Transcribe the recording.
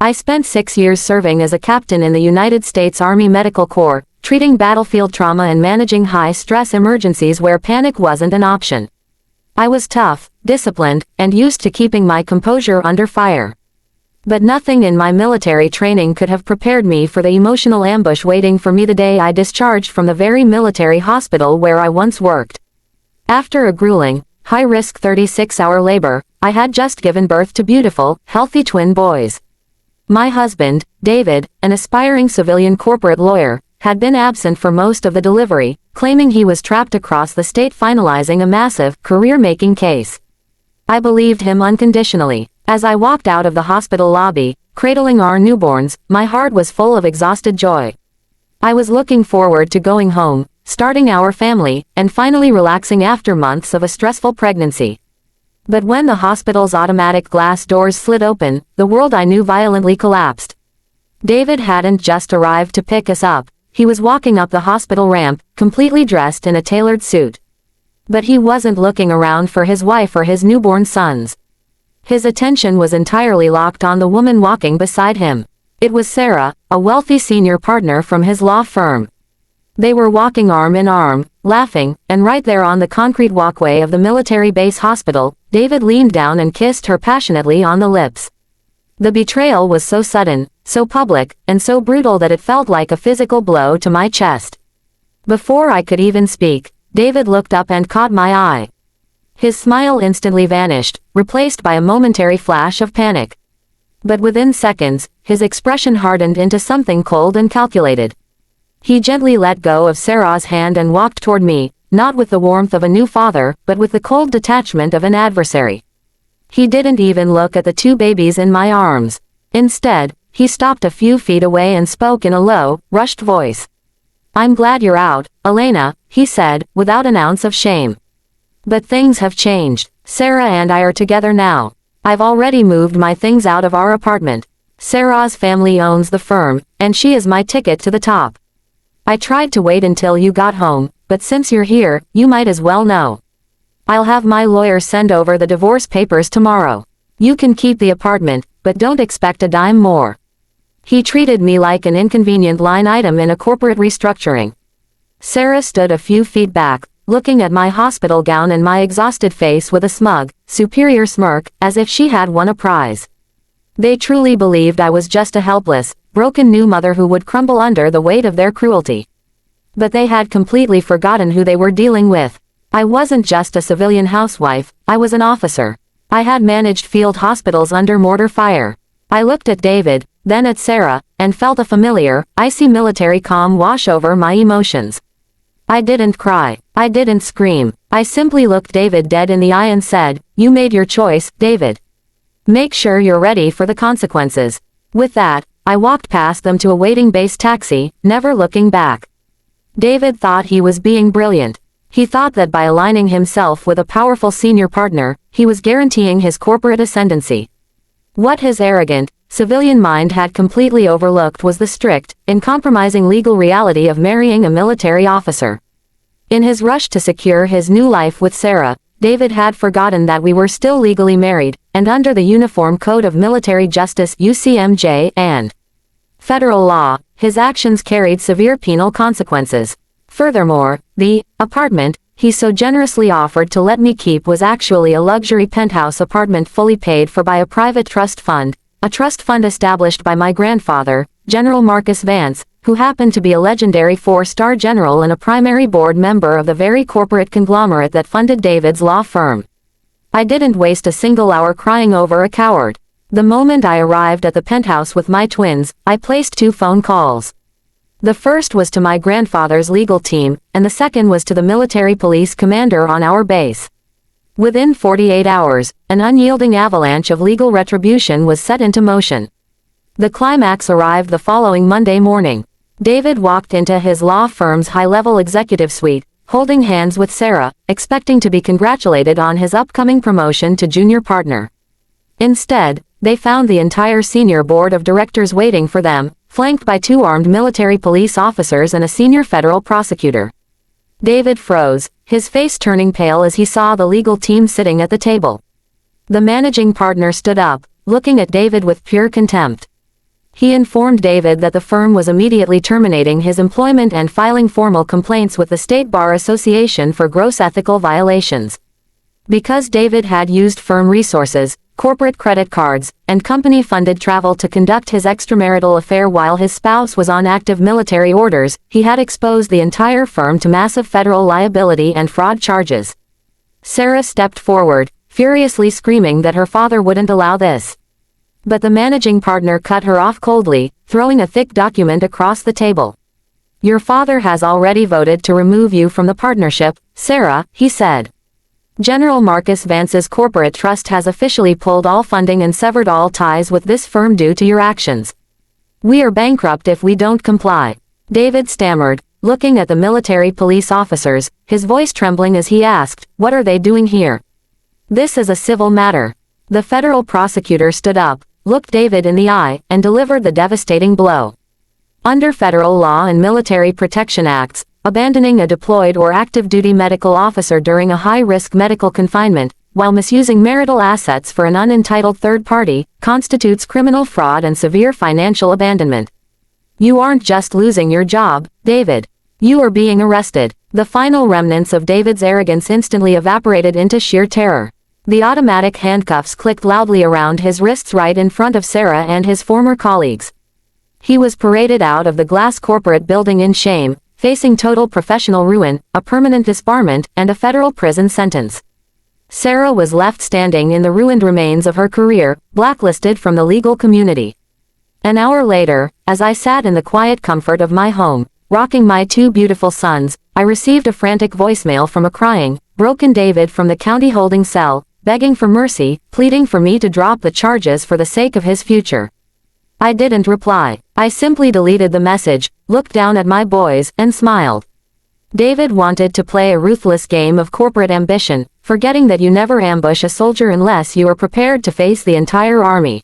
I spent 6 years serving as a captain in the United States Army Medical Corps, treating battlefield trauma and managing high-stress emergencies where panic wasn't an option. I was tough, disciplined, and used to keeping my composure under fire. But nothing in my military training could have prepared me for the emotional ambush waiting for me the day I discharged from the very military hospital where I once worked. After a grueling, high-risk 36-hour labor, I had just given birth to beautiful, healthy twin boys. My husband, David, an aspiring civilian corporate lawyer, had been absent for most of the delivery, claiming he was trapped across the state finalizing a massive, career-making case. I believed him unconditionally. As I walked out of the hospital lobby, cradling our newborns, my heart was full of exhausted joy. I was looking forward to going home, starting our family, and finally relaxing after months of a stressful pregnancy. But when the hospital's automatic glass doors slid open, the world I knew violently collapsed. David hadn't just arrived to pick us up, he was walking up the hospital ramp, completely dressed in a tailored suit. But he wasn't looking around for his wife or his newborn sons. His attention was entirely locked on the woman walking beside him. It was Sarah, a wealthy senior partner from his law firm. They were walking arm in arm, laughing, and right there on the concrete walkway of the military base hospital, David leaned down and kissed her passionately on the lips. The betrayal was so sudden, so public, and so brutal that it felt like a physical blow to my chest. Before I could even speak, David looked up and caught my eye. His smile instantly vanished, replaced by a momentary flash of panic. But within seconds, his expression hardened into something cold and calculated. He gently let go of Sarah's hand and walked toward me, not with the warmth of a new father, but with the cold detachment of an adversary. He didn't even look at the two babies in my arms. Instead, he stopped a few feet away and spoke in a low, rushed voice. "I'm glad you're out, Elena," he said, without an ounce of shame. "But things have changed. Sarah and I are together now. I've already moved my things out of our apartment. Sarah's family owns the firm, and she is my ticket to the top. I tried to wait until you got home, but since you're here, you might as well know. I'll have my lawyer send over the divorce papers tomorrow. You can keep the apartment, but don't expect a dime more." He treated me like an inconvenient line item in a corporate restructuring. Sarah stood a few feet back, looking at my hospital gown and my exhausted face with a smug, superior smirk, as if she had won a prize. They truly believed I was just a helpless, broken new mother who would crumble under the weight of their cruelty. But they had completely forgotten who they were dealing with. I wasn't just a civilian housewife, I was an officer. I had managed field hospitals under mortar fire. I looked at David, then at Sarah, and felt a familiar, icy military calm wash over my emotions. I didn't cry. I didn't scream. I simply looked David dead in the eye and said, "You made your choice, David. Make sure you're ready for the consequences." With that, I walked past them to a waiting base taxi, never looking back. David thought he was being brilliant. He thought that by aligning himself with a powerful senior partner, he was guaranteeing his corporate ascendancy. What his arrogant, civilian mind had completely overlooked was the strict, uncompromising legal reality of marrying a military officer. In his rush to secure his new life with Sarah, David had forgotten that we were still legally married, and under the Uniform Code of Military Justice (UCMJ) and federal law, his actions carried severe penal consequences. Furthermore, the apartment he so generously offered to let me keep was actually a luxury penthouse apartment fully paid for by a private trust fund, a trust fund established by my grandfather, General Marcus Vance, who happened to be a legendary 4-star general and a primary board member of the very corporate conglomerate that funded David's law firm. I didn't waste a single hour crying over a coward. The moment I arrived at the penthouse with my twins, I placed 2 phone calls. The first was to my grandfather's legal team, and the second was to the military police commander on our base. Within 48 hours, an unyielding avalanche of legal retribution was set into motion. The climax arrived the following Monday morning. David walked into his law firm's high-level executive suite, holding hands with Sarah, expecting to be congratulated on his upcoming promotion to junior partner. Instead, they found the entire senior board of directors waiting for them, flanked by 2 armed military police officers and a senior federal prosecutor. David froze, his face turning pale as he saw the legal team sitting at the table. The managing partner stood up, looking at David with pure contempt. He informed David that the firm was immediately terminating his employment and filing formal complaints with the State Bar Association for gross ethical violations. Because David had used firm resources, corporate credit cards, and company-funded travel to conduct his extramarital affair while his spouse was on active military orders, he had exposed the entire firm to massive federal liability and fraud charges. Sarah stepped forward, furiously screaming that her father wouldn't allow this. But the managing partner cut her off coldly, throwing a thick document across the table. "Your father has already voted to remove you from the partnership, Sarah," he said. "General Marcus Vance's corporate trust has officially pulled all funding and severed all ties with this firm due to your actions. We are bankrupt if we don't comply." David stammered, looking at the military police officers, his voice trembling as he asked, "What are they doing here?" "This is a civil matter." The federal prosecutor stood up, looked David in the eye, and delivered the devastating blow. Under federal law and military protection acts, abandoning a deployed or active duty medical officer during a high-risk medical confinement, while misusing marital assets for an unentitled third party, constitutes criminal fraud and severe financial abandonment. You aren't just losing your job, David. You are being arrested. The final remnants of David's arrogance instantly evaporated into sheer terror. The automatic handcuffs clicked loudly around his wrists right in front of Sarah and his former colleagues. He was paraded out of the glass corporate building in shame, facing total professional ruin, a permanent disbarment, and a federal prison sentence. Sarah was left standing in the ruined remains of her career, blacklisted from the legal community. An hour later, as I sat in the quiet comfort of my home, rocking my two beautiful sons, I received a frantic voicemail from a crying, broken David from the county holding cell, begging for mercy, pleading for me to drop the charges for the sake of his future. I didn't reply. I simply deleted the message, looked down at my boys, and smiled. David wanted to play a ruthless game of corporate ambition, forgetting that you never ambush a soldier unless you are prepared to face the entire army.